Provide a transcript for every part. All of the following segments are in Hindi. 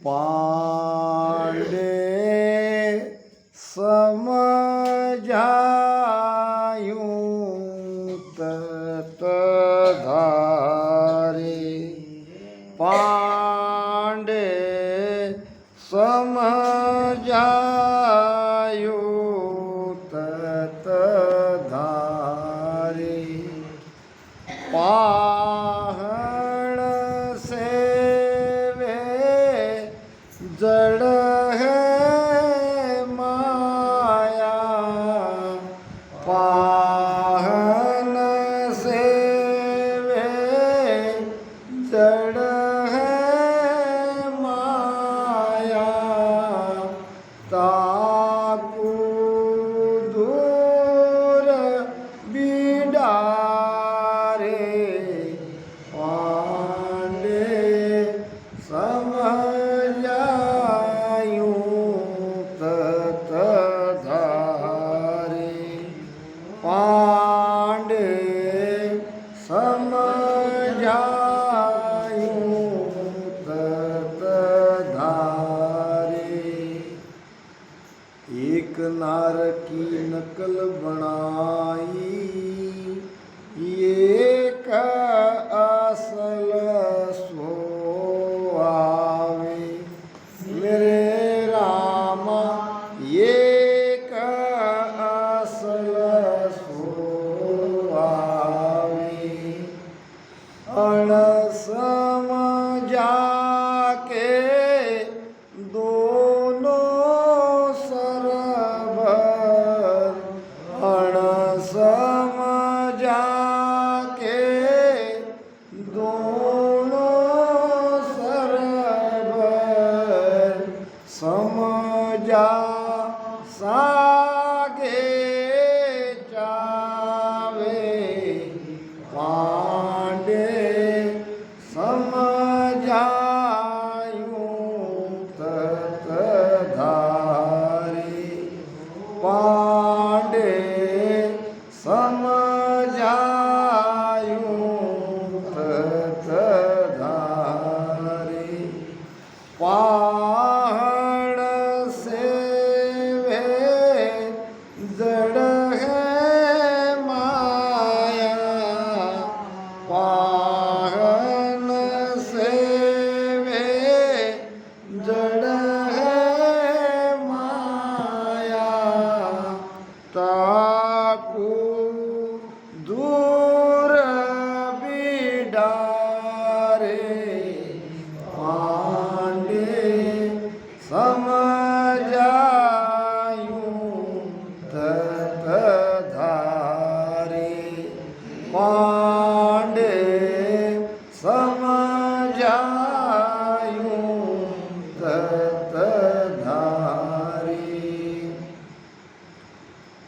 पांडे समझायूं तत्धारे। पांडे समझायूं तत्धारे। पाहण से वे जड़ है माया। पाहन से वे जड़ है माया। ताकू दूर बिडारे। पांडे समझायूं तत्धारे। पांडे समझायूं तत्धारे। एक नार की नकल बनाई, एक असल सो आवे। मेरे रामा एक असल सो आवे। अणसमझा के दोनों सरभर। अणसमझा के दोनों सरभर। समझा सागे जावे। पांडे समझायूं तत्धारे। पांडे समझायूं तत्धारे। पाहण से वे जड़ है माया। पाहन से वे जड़ है माया। ताकू दूर बिडारे। पांडे समझायूं तत्धारे। पांडे समझायूं तत्धारे।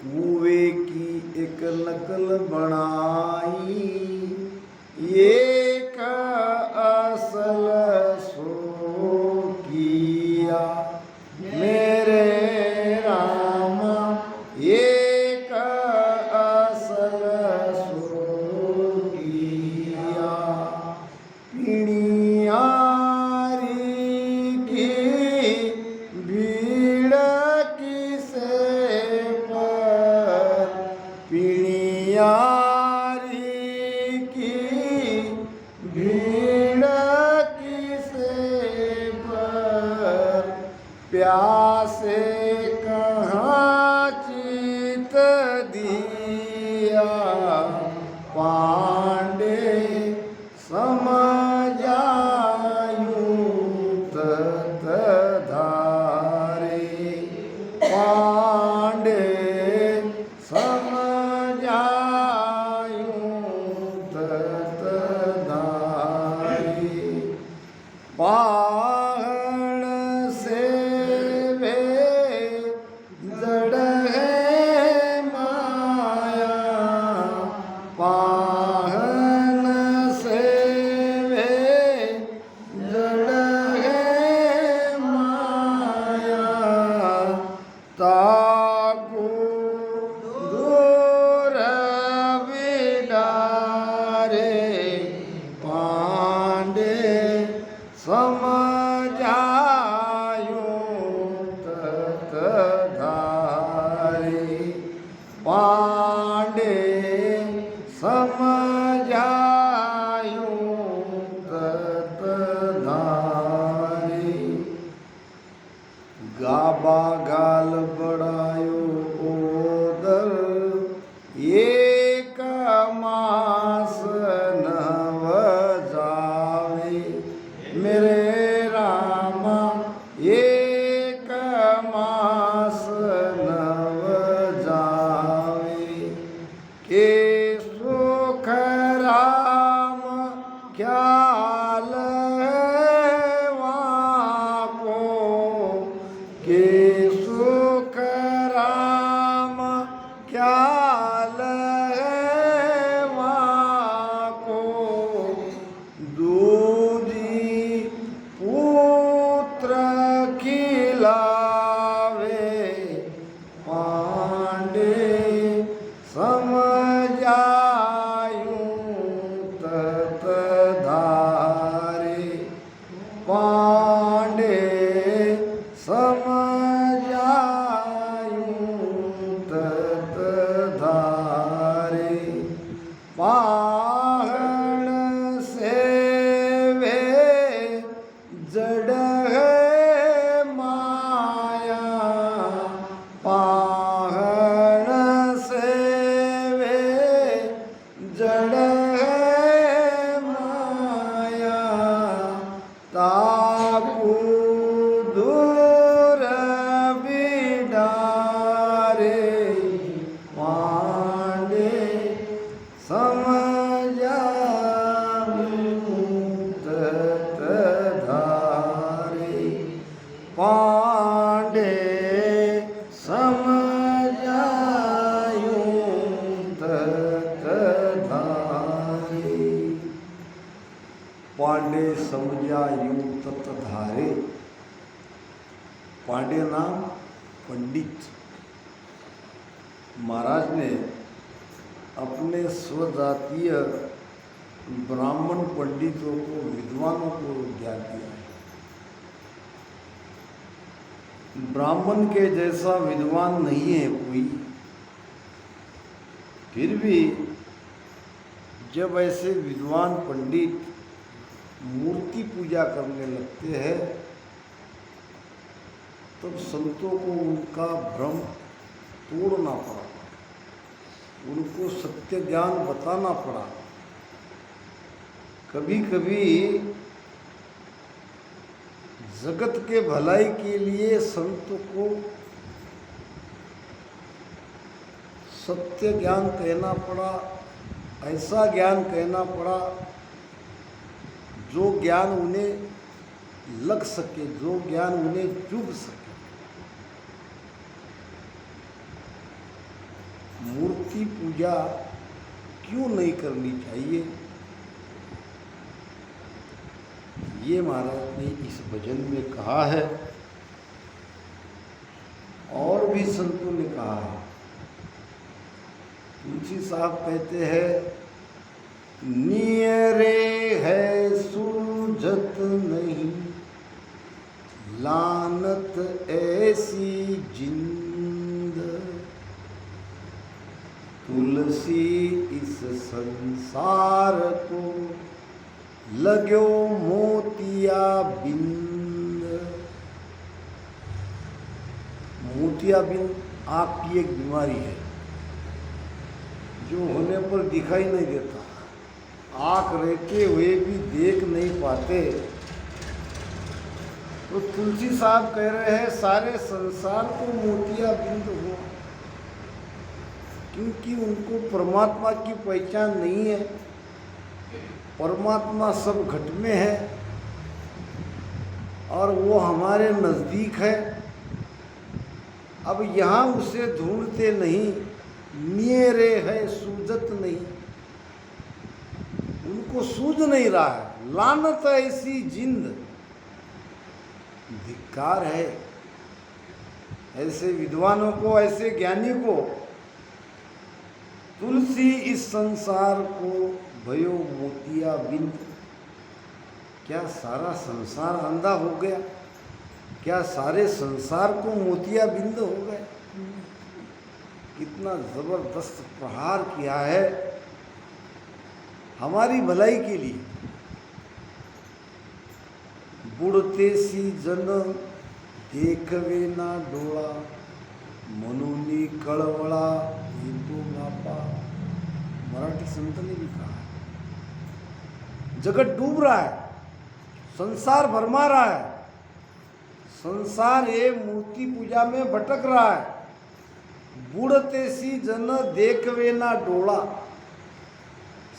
कुएं की एक नकल बनाई, एक असल सो किया। मेरे रामा एक असल सो किया। पिणियारी की भीड़ किसे पर। पिणियारी की भीड़ किसे पर। प्यासे कहाँ चित दिया। पांडे समझायूं तत्धारे। पांडे समझायूं तत्धारे। पाहण से वे जड़ है माया। पाहन से वे जड़ है माया। ताकू दूर बिडारे। पांडे समझा मेरे रामा एक मास नव जावे के सुख राम ख्याल है वाको के सुख राम ख्याल है वाको दूधी पुत्र खिलावे पांडे समझायूं तत धारे पांडे समझायूं तत धारे पाहण सेवे जड़ है माया पाहण सेवे जड़ है माया ताकू दूर बिडारे पांडे समझाऊं तत धारे पांडे समझायूं तत धारे पांडे समझायूं तत धारे पांडे नाम पंडित महाराज ने अपने स्वजातीय ब्राह्मण पंडितों को विद्वानों को ज्ञान दिया है। ब्राह्मण के जैसा विद्वान नहीं है कोई, फिर भी जब ऐसे विद्वान पंडित मूर्ति पूजा करने लगते हैं तब संतों को उनका भ्रम तोड़ना पड़ा, उनको सत्य ज्ञान बताना पड़ा। कभी कभी जगत के भलाई के लिए संत को सत्य ज्ञान कहना पड़ा, ऐसा ज्ञान कहना पड़ा जो ज्ञान उन्हें लग सके, जो ज्ञान उन्हें चुभ सके। मूर्ति पूजा क्यों नहीं करनी चाहिए, ये महाराज ने इस भजन में कहा है और भी संतों ने कहा है। तुलसी साहब कहते हैं नियरे है सूझत नहीं लानत ऐसी जिंद तुलसी इस संसार को लाग्यो मोतिया बिंद। मोतिया बिंद आँख की एक बीमारी है जो होने पर दिखाई नहीं देता, आँख रहते हुए भी देख नहीं पाते। तो तुलसी साहब कह रहे हैं सारे संसार को मोतिया बिंद हो, क्योंकि उनको परमात्मा की पहचान नहीं है। परमात्मा सब घट में है और वो हमारे नज़दीक है। अब यहाँ उसे ढूंढते नहीं, नियरे है सूझत नहीं, उनको सूझ नहीं रहा है। लानत ऐसी जिंद, धिक्कार है ऐसे विद्वानों को, ऐसे ज्ञानी को। तुलसी इस संसार को भयो मोतिया बिंद। क्या सारा संसार अंधा हो गया? क्या सारे संसार को मोतिया बिंद हो गए? कितना जबरदस्त प्रहार किया है हमारी भलाई के लिए। बुढ़ते सी जन देखवे ना डोळा, मनुनी कळवळा येतो बापा। मराठी संत ने भी कहा है। जगत डूब रहा है, संसार भरमा रहा है, संसार ये मूर्ति पूजा में भटक रहा है। बूढ़ते सी जन देखवे ना डोला,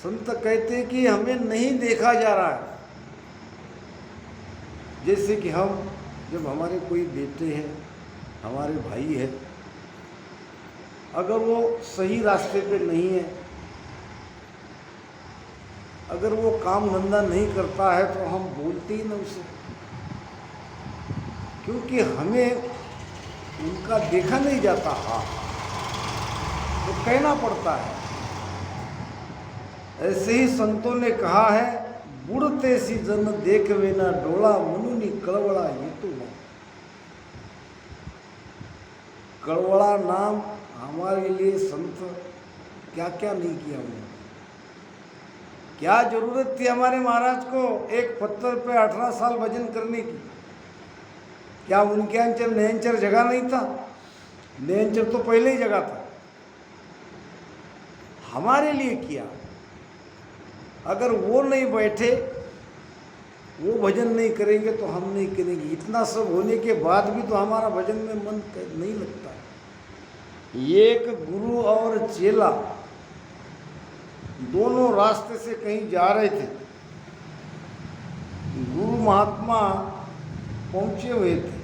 संत कहते कि हमें नहीं देखा जा रहा है। जैसे कि हम जब हमारे कोई बेटे हैं, हमारे भाई है, अगर वो सही रास्ते पे नहीं है, अगर वो काम धंधा नहीं करता है तो हम बोलते ही ना उसे, क्योंकि हमें उनका देखा नहीं जाता। हाँ, तो कहना पड़ता है। ऐसे ही संतों ने कहा है, बुढ़ते सी जन देखवे ना डोला, मनुनी कड़वड़ा ये तो ना। कड़वड़ा नाम हमारे लिए संत क्या क्या नहीं किया उन्होंने। क्या जरूरत थी हमारे महाराज को एक पत्थर पे 18 साल भजन करने की? क्या उनके अंचर नयनचर जगह नहीं था? नयनचर तो पहले ही जगह था। हमारे लिए किया। अगर वो नहीं बैठे, वो भजन नहीं करेंगे तो हम नहीं करेंगे। इतना सब होने के बाद भी तो हमारा भजन में मन नहीं लगता। एक गुरु और चेला दोनों रास्ते से कहीं जा रहे थे। गुरु महात्मा पहुंचे हुए थे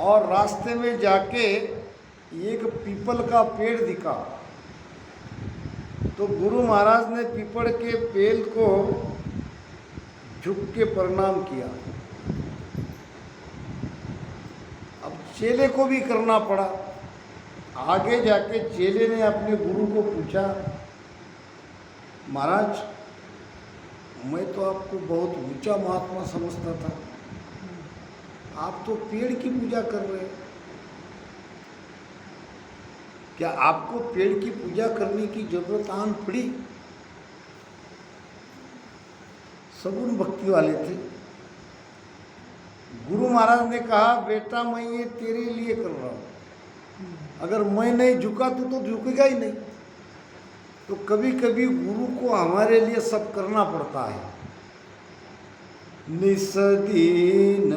और रास्ते में जाके एक पीपल का पेड़ दिखा, तो गुरु महाराज ने पीपल के पेड़ को झुक के प्रणाम किया। अब चेले को भी करना पड़ा। आगे जाके चेले ने अपने गुरु को पूछा, महाराज मैं तो आपको बहुत ऊंचा महात्मा समझता था, आप तो पेड़ की पूजा कर रहे हैं। क्या आपको पेड़ की पूजा करने की जरूरत आन पड़ी? सगुन भक्ति वाले थे। गुरु महाराज ने कहा, बेटा मैं ये तेरे लिए कर रहा हूँ, अगर मैं नहीं झुका तो झुकेगा ही नहीं। तो कभी कभी गुरु को हमारे लिए सब करना पड़ता है। निसदीन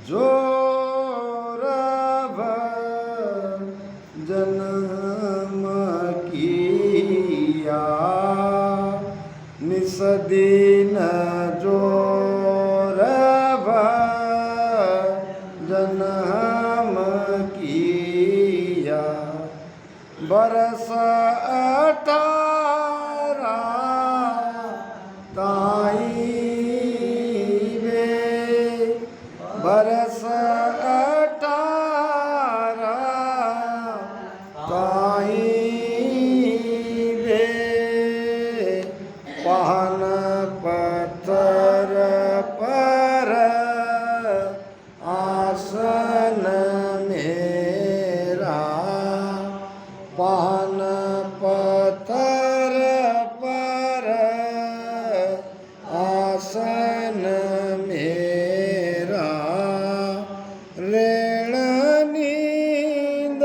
जोर जन्म किया, निसदीन जोर जन्म किया, बरस 18 ताई वे, बरस 18 ताई वे, पहन पत्थर पर आसन मेरा, पहन पत्थर पर आसन मेरा, ऋण नींद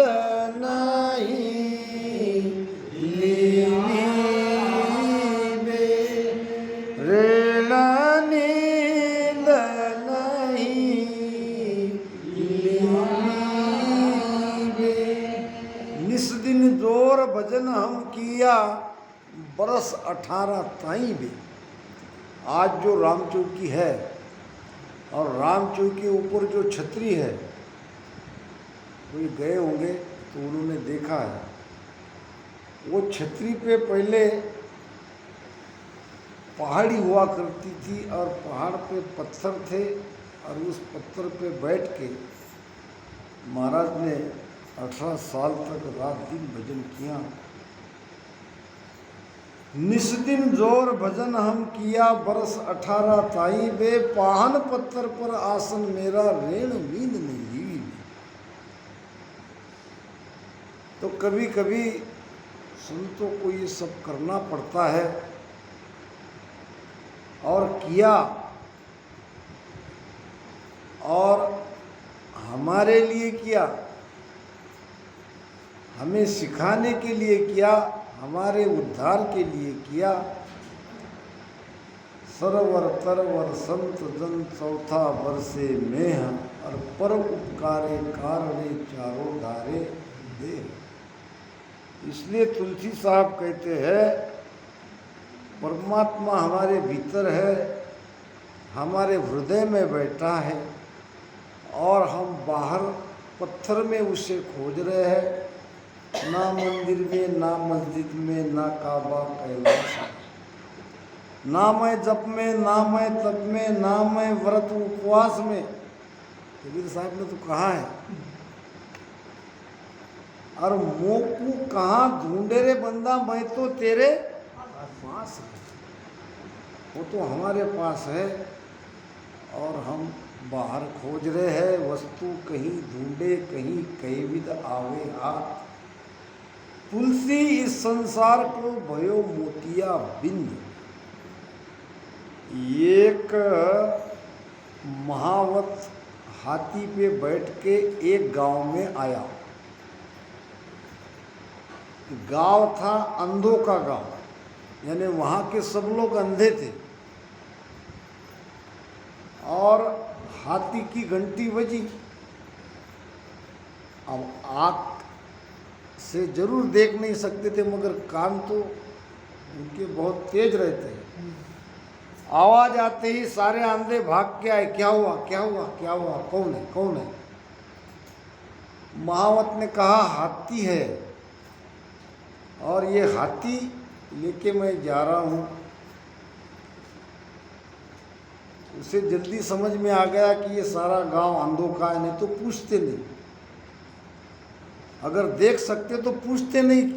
नहीं लीवे, ऋण नींद नहीं लीवे, निस दिन जोर भजन हम किया, बरस 18 ताई भी। आज जो रामचौकी है और रामचौकी के ऊपर जो छतरी है, कोई गए होंगे तो उन्होंने देखा है। वो छतरी पे पहले पहाड़ी हुआ करती थी और पहाड़ पे पत्थर थे, और उस पत्थर पे बैठ के महाराज ने 18 साल तक रात दिन भजन किया। निस दिन जोर भजन हम किया, बरस 18 ताई वे, पाहन पत्थर पर आसन मेरा, ऋण नींद नहीं लीवी। तो कभी कभी संतों को ये सब करना पड़ता है, और किया, और हमारे लिए किया, हमें सिखाने के लिए किया, हमारे उद्धार के लिए किया। सरवर तरवर संत जन चौथा बरसे मेह और पर उपकारे कारणे चारों धारे दे। इसलिए तुलसी साहब कहते हैं परमात्मा हमारे भीतर है, हमारे हृदय में बैठा है और हम बाहर पत्थर में उसे खोज रहे हैं। ना मंदिर में, ना मस्जिद में, ना काबा कैलाश, ना मैं जप में, ना मैं तप में, ना मैं व्रत उपवास में। कबीर साहब ने तो कहा है, और मोकू कहाँ ढूंढे रे बंदा, मैं तो तेरे पास है। वो तो हमारे पास है और हम बाहर खोज रहे हैं। वस्तु कहीं ढूंढे कहीं कई विध आवे हाथ, तुलसी इस संसार को भयो मोतिया बिंद। एक महावत हाथी पे बैठ के एक गांव में आया। गांव था अंधों का गांव, यानी वहाँ के सब लोग अंधे थे। और हाथी की घंटी बजी। अब आँख से जरूर देख नहीं सकते थे, मगर कान तो उनके बहुत तेज रहते हैं। आवाज आते ही सारे अंधे भाग के आए, क्या हुआ क्या हुआ क्या हुआ, कौन है कौन है। महावत ने कहा हाथी है, और ये हाथी लेके मैं जा रहा हूँ। उसे जल्दी समझ में आ गया कि ये सारा गांव अंधों का है, नहीं तो पूछते नहीं। अगर देख सकते तो पूछते नहीं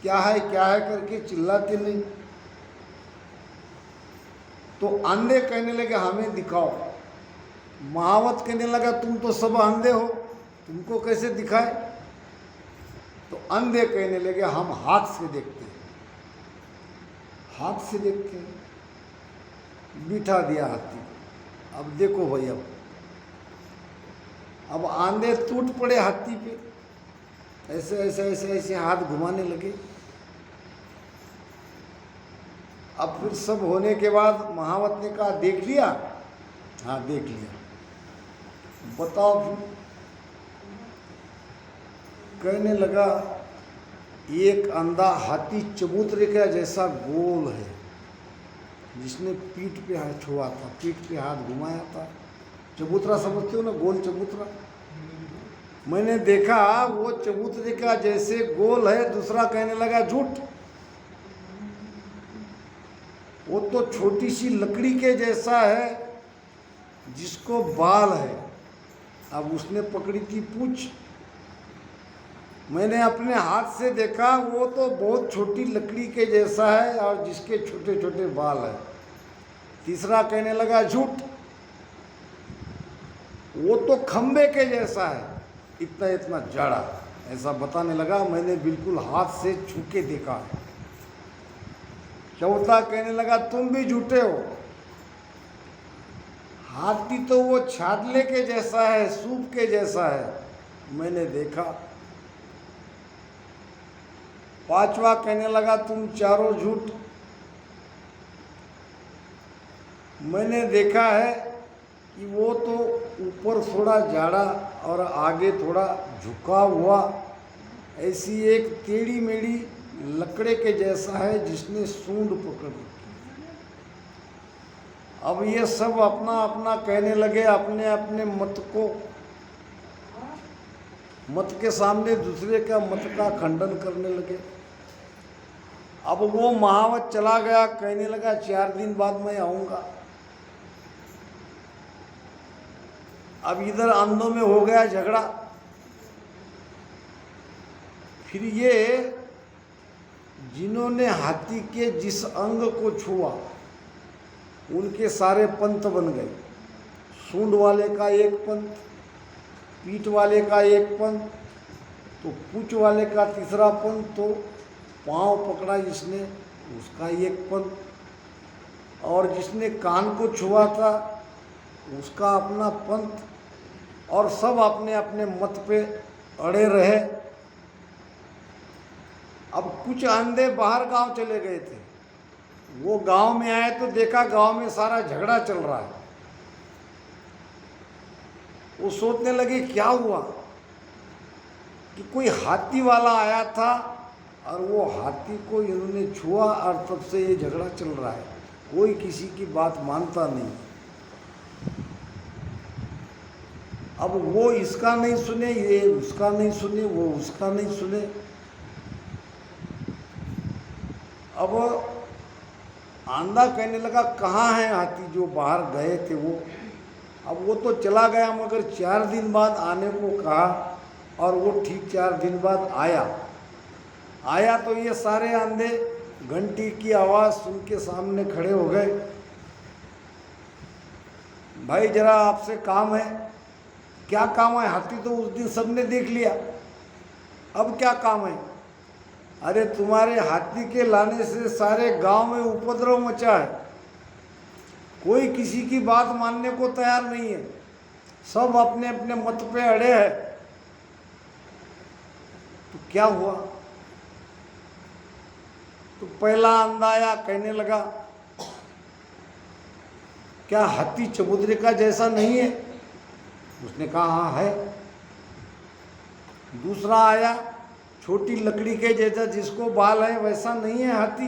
क्या है करके चिल्लाते नहीं। तो अंधे कहने लगे हमें दिखाओ। महावत कहने लगा तुम तो सब अंधे हो, तुमको कैसे दिखाए। तो अंधे कहने लगे हम हाथ से देखते हैं, हाथ से देखते हैं। बिठा दिया हाथी को। अब देखो भाई, अब आंधे टूट पड़े हाथी पे, ऐसे ऐसे ऐसे ऐसे हाथ घुमाने लगे। अब फिर सब होने के बाद महावत ने कहा देख लिया। हाँ देख लिया, बताओ फिर। कहने लगा एक अंधा हाथी चबूतरे का जैसा गोल है, जिसने पीठ पे हाथ छुआ था, पीठ पे हाथ घुमाया था। चबूतरा समझते हो ना, गोल चबूतरा। मैंने देखा वो चबूतरे का जैसे गोल है। दूसरा कहने लगा झूठ, वो तो छोटी सी लकड़ी के जैसा है जिसको बाल है। अब उसने पकड़ी थी पूंछ, मैंने अपने हाथ से देखा वो तो बहुत छोटी लकड़ी के जैसा है और जिसके छोटे छोटे बाल है। तीसरा कहने लगा झूठ, वो तो खंबे के जैसा है, इतना इतना जाड़ा। ऐसा बताने लगा, मैंने बिल्कुल हाथ से छू के देखा है। चौथा कहने लगा तुम भी झूठे हो, हाथी तो वो छादले के जैसा है, सूप के जैसा है, मैंने देखा। पांचवा कहने लगा तुम चारों झूठ, मैंने देखा है कि वो तो ऊपर थोड़ा जाड़ा और आगे थोड़ा झुका हुआ, ऐसी एक टेढ़ी मेढ़ी लकड़े के जैसा है जिसने सूंड पकड़ रखी। अब ये सब अपना अपना कहने लगे, अपने अपने मत को, मत के सामने दूसरे का मत का खंडन करने लगे। अब वो महावत चला गया, कहने लगा 4 दिन बाद मैं आऊँगा। अब इधर अंधों में हो गया झगड़ा। फिर ये जिन्होंने हाथी के जिस अंग को छुआ उनके सारे पंथ बन गए। सूंड वाले का एक पंथ, पीठ वाले का एक पंथ, तो पूंछ वाले का तीसरा पंथ, तो पांव पकड़ा जिसने उसका एक पंथ, और जिसने कान को छुआ था उसका अपना पंथ, और सब अपने अपने मत पे अड़े रहे। अब कुछ अंधे बाहर गांव चले गए थे, वो गांव में आए तो देखा गांव में सारा झगड़ा चल रहा है। वो सोचने लगे क्या हुआ कि कोई हाथी वाला आया था और वो हाथी को इन्होंने छुआ और तब से ये झगड़ा चल रहा है। कोई किसी की बात मानता नहीं। अब वो इसका नहीं सुने, ये उसका नहीं सुने, वो उसका नहीं सुने। अब आंधा कहने लगा कहाँ है हाथी जो बाहर गए थे वो। अब वो तो चला गया, मगर 4 दिन बाद आने को कहा और वो ठीक 4 दिन बाद आया तो ये सारे आंधे घंटी की आवाज़ सुन के सामने खड़े हो गए। भाई जरा आपसे काम है। क्या काम है? हाथी तो उस दिन सबने देख लिया, अब क्या काम है? अरे तुम्हारे हाथी के लाने से सारे गांव में उपद्रव मचा है, कोई किसी की बात मानने को तैयार नहीं है, सब अपने अपने मत पे अड़े हैं। तो क्या हुआ? तो पहला अंधा आया, कहने लगा क्या हाथी चबूतरे का जैसा नहीं है? उसने कहा हाँ है। दूसरा आया, छोटी लकड़ी के जैसा, जिसको बाल है वैसा नहीं है हाथी?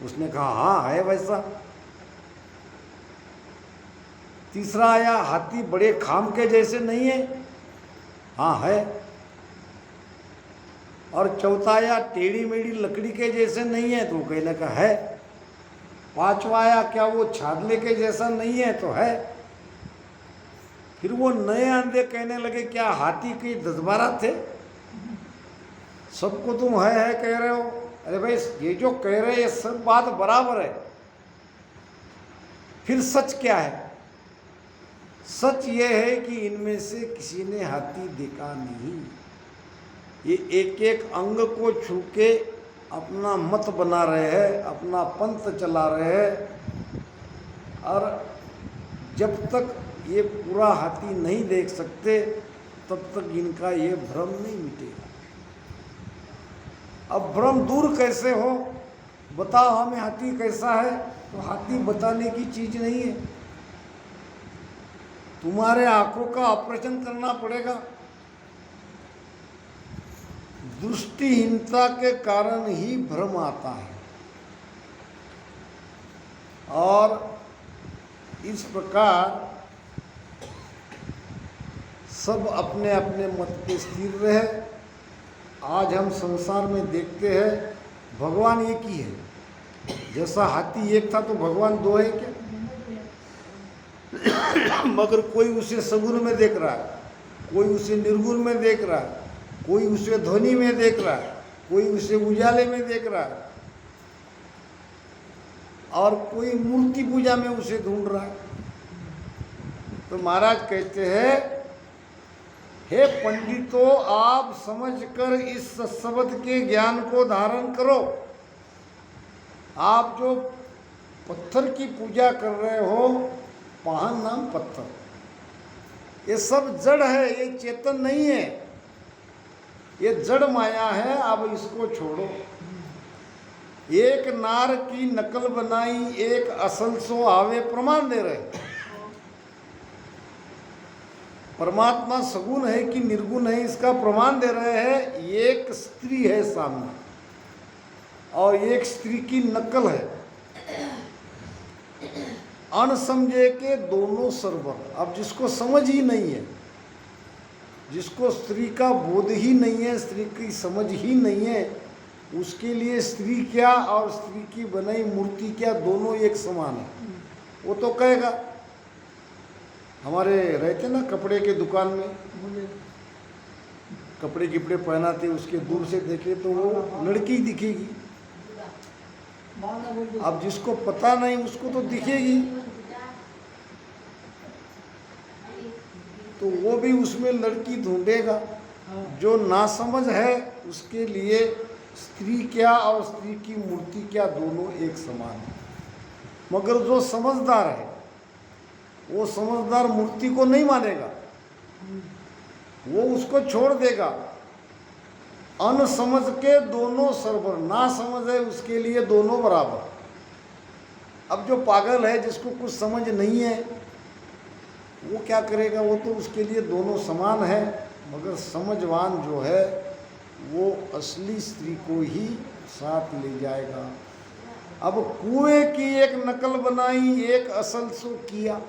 उसने कहा हाँ है वैसा। तीसरा आया, हाथी बड़े खाम के जैसे नहीं है? हाँ है। और चौथा आया, टेढ़ी मेढ़ी लकड़ी के जैसे नहीं है? तो वो कहने का है। पांचवा आया, क्या वो छादले के जैसा नहीं है? तो है। फिर वो नए अंधे कहने लगे क्या हाथी के 10-12 थे? सबको तुम है कह रहे हो। अरे भाई ये जो कह रहे हैं ये सब बात बराबर है, फिर सच क्या है? सच ये है कि इनमें से किसी ने हाथी देखा नहीं। ये एक एक अंग को छू के अपना मत बना रहे हैं, अपना पंथ चला रहे हैं। और जब तक ये पूरा हाथी नहीं देख सकते तब तक इनका ये भ्रम नहीं मिटेगा। अब भ्रम दूर कैसे हो? बताओ हमें हाथी कैसा है? तो हाथी बताने की चीज नहीं है। तुम्हारे आंखों का ऑपरेशन करना पड़ेगा। दृष्टिहीनता के कारण ही भ्रम आता है। और इस प्रकार सब अपने अपने मत पे स्थिर रहे। आज हम संसार में देखते हैं भगवान एक ही है। जैसा हाथी एक था तो भगवान 2 है क्या? मगर कोई उसे सगुन में देख रहा है, कोई उसे निर्गुण में देख रहा है, कोई उसे ध्वनि में देख रहा है, कोई उसे उजाले में देख रहा है, और कोई मूर्ति पूजा में उसे ढूंढ रहा है। तो महाराज कहते हैं हे पंडितों, आप समझकर इस शब्द के ज्ञान को धारण करो। आप जो पत्थर की पूजा कर रहे हो, पाहन नाम पत्थर, ये सब जड़ है, ये चेतन नहीं है, ये जड़ माया है। अब इसको छोड़ो। एक नार की नकल बनाई, एक असल सो आवे, प्रमाण दे रहे। परमात्मा सगुण है कि निर्गुण है इसका प्रमाण दे रहे हैं। एक स्त्री है सामने और एक स्त्री की नकल है। अनसमझे के दोनों सरवर। अब जिसको समझ ही नहीं है, जिसको स्त्री का बोध ही नहीं है, स्त्री की समझ ही नहीं है, उसके लिए स्त्री क्या और स्त्री की बनाई मूर्ति क्या, दोनों एक समान है। वो तो कहेगा, हमारे रहते ना कपड़े के दुकान में, कपड़े किपड़े पहनाते, उसके दूर से देखे तो वो लड़की दिखेगी। अब जिसको पता नहीं उसको तो दिखेगी, तो वो भी उसमें लड़की ढूंढेगा। जो नासमझ है उसके लिए स्त्री क्या और स्त्री की मूर्ति क्या, दोनों एक समान है। मगर जो समझदार है वो समझदार मूर्ति को नहीं मानेगा, वो उसको छोड़ देगा। अनसमझ के दोनों सरवर, ना समझ है उसके लिए दोनों बराबर। अब जो पागल है, जिसको कुछ समझ नहीं है, वो क्या करेगा? वो तो उसके लिए दोनों समान है। मगर समझवान जो है वो असली स्त्री को ही साथ ले जाएगा। अब कुएं की एक नकल बनाई, एक असल सो किया।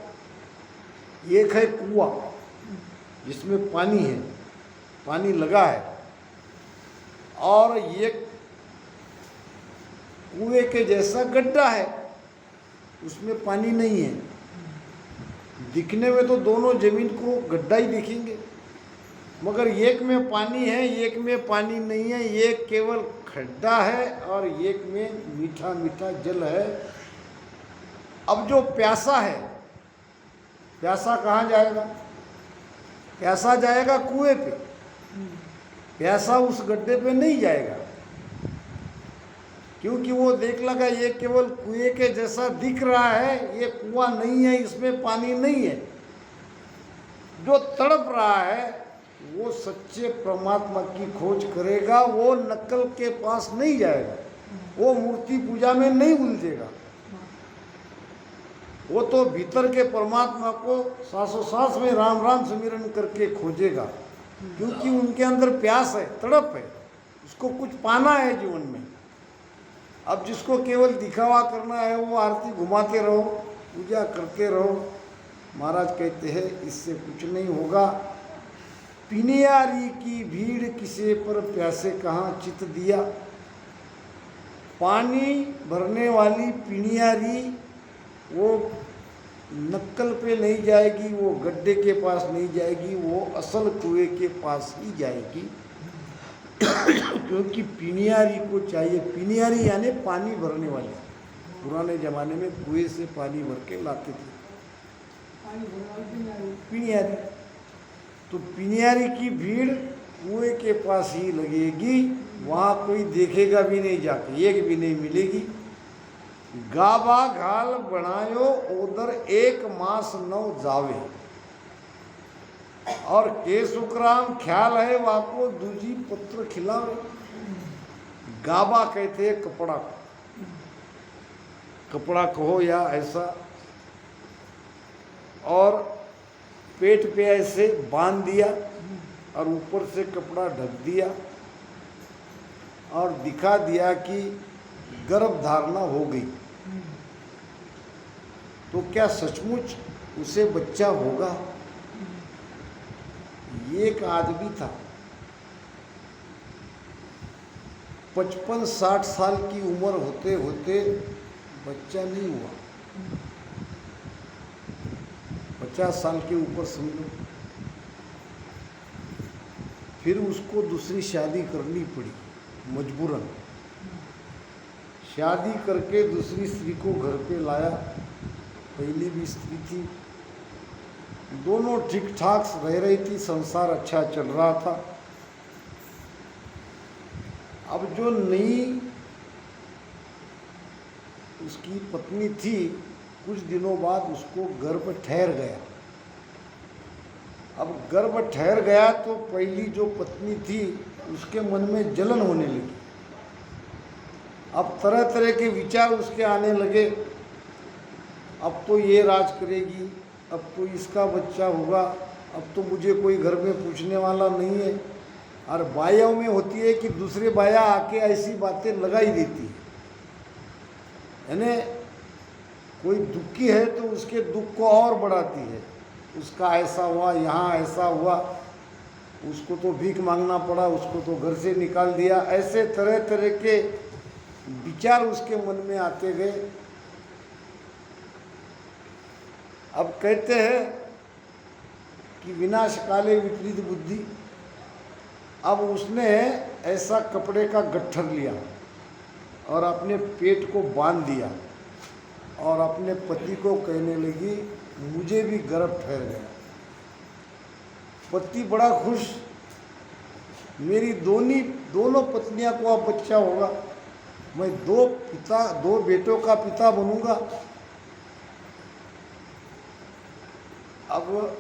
एक है कुआं जिसमें पानी है, पानी लगा है, और एक कुएं के जैसा गड्ढा है, उसमें पानी नहीं है। दिखने में तो दोनों जमीन को गड्ढा ही दिखेंगे, मगर एक में पानी है, एक में पानी नहीं है। एक केवल खड्डा है और एक में मीठा मीठा जल है। अब जो प्यासा है, प्यासा कहाँ जाएगा? प्यासा जाएगा कुएं पे, प्यासा उस गड्ढे पे नहीं जाएगा, क्योंकि वो देख लगा ये केवल कुएं के जैसा दिख रहा है, ये कुआं नहीं है, इसमें पानी नहीं है। जो तड़प रहा है वो सच्चे परमात्मा की खोज करेगा, वो नकल के पास नहीं जाएगा, वो मूर्ति पूजा में नहीं उलझेगा। वो तो भीतर के परमात्मा को सांसों सांस में राम राम सिमरन करके खोजेगा, क्योंकि उनके अंदर प्यास है, तड़प है, उसको कुछ पाना है जीवन में। अब जिसको केवल दिखावा करना है, वो आरती घुमाते रहो, पूजा करते रहो। महाराज कहते हैं इससे कुछ नहीं होगा। पिनियारी की भीड़ किसे पर प्यासे कहाँ चित दिया। पानी भरने वाली पिनियारी वो नक्कल पे नहीं जाएगी, वो गड्ढे के पास नहीं जाएगी, वो असल कुएं के पास ही जाएगी। क्योंकि पिनियारी को चाहिए, पिनियारी यानी पानी भरने वाली। पुराने ज़माने में कुएं से पानी भर के लाते थे, पिनियारी। तो पिनियारी की भीड़ कुएं के पास ही लगेगी, वहाँ कोई देखेगा भी नहीं, जाके एक भी नहीं मिलेगी। गाबा घाल बनायो उधर एक मास नौ जावे, और के सुखराम ख्याल है वाको दूजी पुत्र खिलावे। गाबा कहते हैं कपड़ा, कपड़ा कहो या ऐसा, और पेट पे ऐसे बांध दिया और ऊपर से कपड़ा ढक दिया और दिखा दिया कि गर्भ धारणा हो गई। तो क्या सचमुच उसे बच्चा होगा? एक आदमी था, 55-60 साल की उम्र होते होते बच्चा नहीं हुआ। 50 साल के ऊपर समझो। फिर उसको दूसरी शादी करनी पड़ी मजबूरन। शादी करके दूसरी स्त्री को घर पे लाया। पहली भी स्त्री थी, दोनों ठीक ठाक रह रही थी, संसार अच्छा चल रहा था। अब जो नई उसकी पत्नी थी, कुछ दिनों बाद उसको गर्भ ठहर गया। अब गर्भ ठहर गया तो पहली जो पत्नी थी उसके मन में जलन होने लगी। अब तरह तरह के विचार उसके आने लगे। अब तो ये राज करेगी, अब तो इसका बच्चा होगा, अब तो मुझे कोई घर में पूछने वाला नहीं है। और बायाओं में होती है कि दूसरे बाया आके ऐसी बातें लगा ही देती है, यानी कोई दुखी है तो उसके दुख को और बढ़ाती है। उसका ऐसा हुआ, यहाँ ऐसा हुआ, उसको तो भीख मांगना पड़ा, उसको तो घर से निकाल दिया। ऐसे तरह तरह के विचार उसके मन में आते गए। अब कहते हैं कि विनाश काले विपरीत बुद्धि। अब उसने ऐसा कपड़े का गट्ठर लिया और अपने पेट को बांध दिया और अपने पति को कहने लगी मुझे भी गर्भ ठहर गया। पति बड़ा खुश, मेरी दोनों पत्नियां को अब बच्चा होगा, मैं दो बेटों का पिता बनूंगा। अब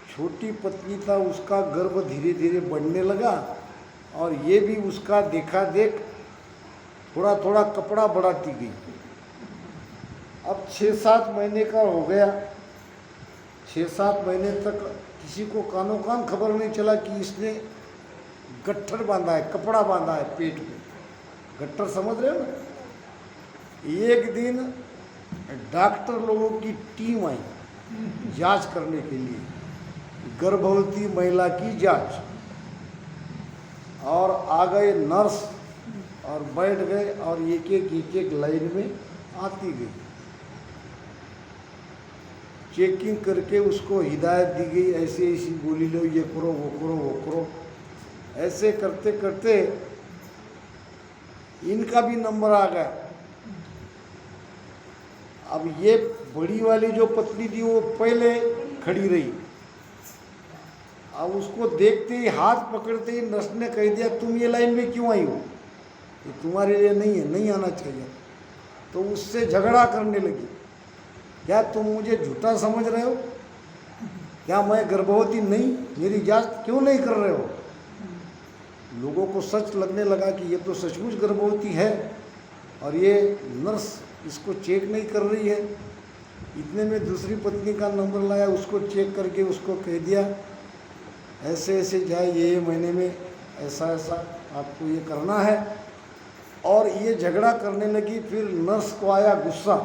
छोटी पत्नी था, उसका गर्भ धीरे धीरे बढ़ने लगा और ये भी उसका देखा देख थोड़ा थोड़ा कपड़ा बढ़ाती गई। अब 6-7 महीने का हो गया। 6-7 महीने तक किसी को कानो कान खबर नहीं चला कि इसने गट्ठर बांधा है, कपड़ा बांधा है पेट में। गट्ठर समझ रहे हो ना। एक दिन डॉक्टर लोगों की टीम आई जांच करने के लिए, गर्भवती महिला की जांच, और आ गए नर्स और बैठ गए और एक एक लाइन में आती गई। चेकिंग करके उसको हिदायत दी गई, ऐसे ऐसी गोली लो, ये करो, वो करो, वो करो। ऐसे करते करते इनका भी नंबर आ गया। अब ये बड़ी वाली जो पत्नी थी वो पहले खड़ी रही। अब उसको देखते ही, हाथ पकड़ते ही नर्स ने कह दिया, तुम ये लाइन में क्यों आई हो, ये तुम्हारे लिए नहीं है, नहीं आना चाहिए। तो उससे झगड़ा करने लगी, क्या तुम मुझे झूठा समझ रहे हो, क्या मैं गर्भवती नहीं, मेरी जांच क्यों नहीं कर रहे हो। लोगों को सच लगने लगा कि ये तो सचमुच गर्भवती है और ये नर्स इसको चेक नहीं कर रही है। इतने में दूसरी पत्नी का नंबर लाया, उसको चेक करके उसको कह दिया, ऐसे ऐसे जाए, ये महीने में ऐसा ऐसा आपको ये करना है। और ये झगड़ा करने लगी। फिर नर्स को आया गुस्सा,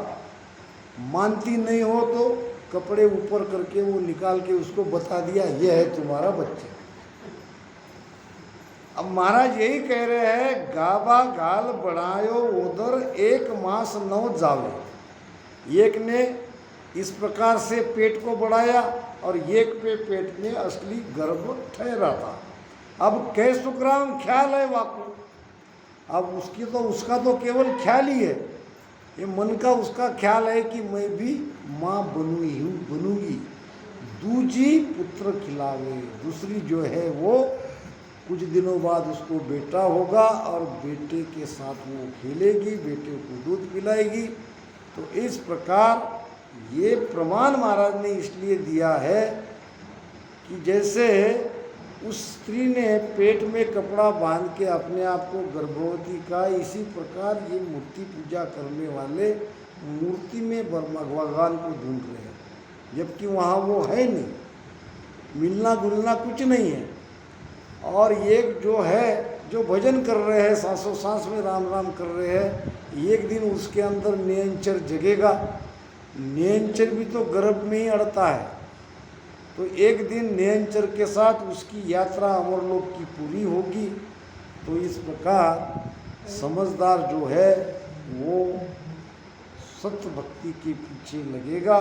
मानती नहीं हो तो कपड़े ऊपर करके वो निकाल के उसको बता दिया, ये है तुम्हारा बच्चा। अब महाराज यही कह रहे हैं, गाबा गाल बढ़ायो उधर 1 मास 9 जावे। एक ने इस प्रकार से पेट को बढ़ाया और एक पे पेट में असली गर्भ ठहरा था। अब कै सुखराम ख्याल है वाको। अब उसका तो केवल ख्याल ही है, ये मन का उसका ख्याल है कि मैं भी माँ बनूंगी। दूजी पुत्र खिलावे, दूसरी जो है वो कुछ दिनों बाद उसको बेटा होगा और बेटे के साथ वो खेलेगी, बेटे को दूध पिलाएगी। तो इस प्रकार ये प्रमाण महाराज ने इसलिए दिया है कि जैसे उस स्त्री ने पेट में कपड़ा बांध के अपने आप को गर्भवती का, इसी प्रकार ये मूर्ति पूजा करने वाले मूर्ति में भगवान को ढूंढ रहे हैं, जबकि वहाँ वो है नहीं, मिलना जुलना कुछ नहीं है। और एक जो है, जो भजन कर रहे हैं, सांसों सांस में राम राम कर रहे हैं, एक दिन उसके अंदर नियंचर जगेगा। नियंचर भी तो गर्भ में ही अड़ता है, तो एक दिन नियंचर के साथ उसकी यात्रा अमरलोक की पूरी होगी। तो इस प्रकार समझदार जो है वो सत्य भक्ति के पीछे लगेगा,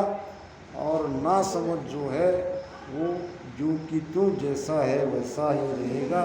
और ना समझ जो है वो जो कि तू जैसा है वैसा ही रहेगा।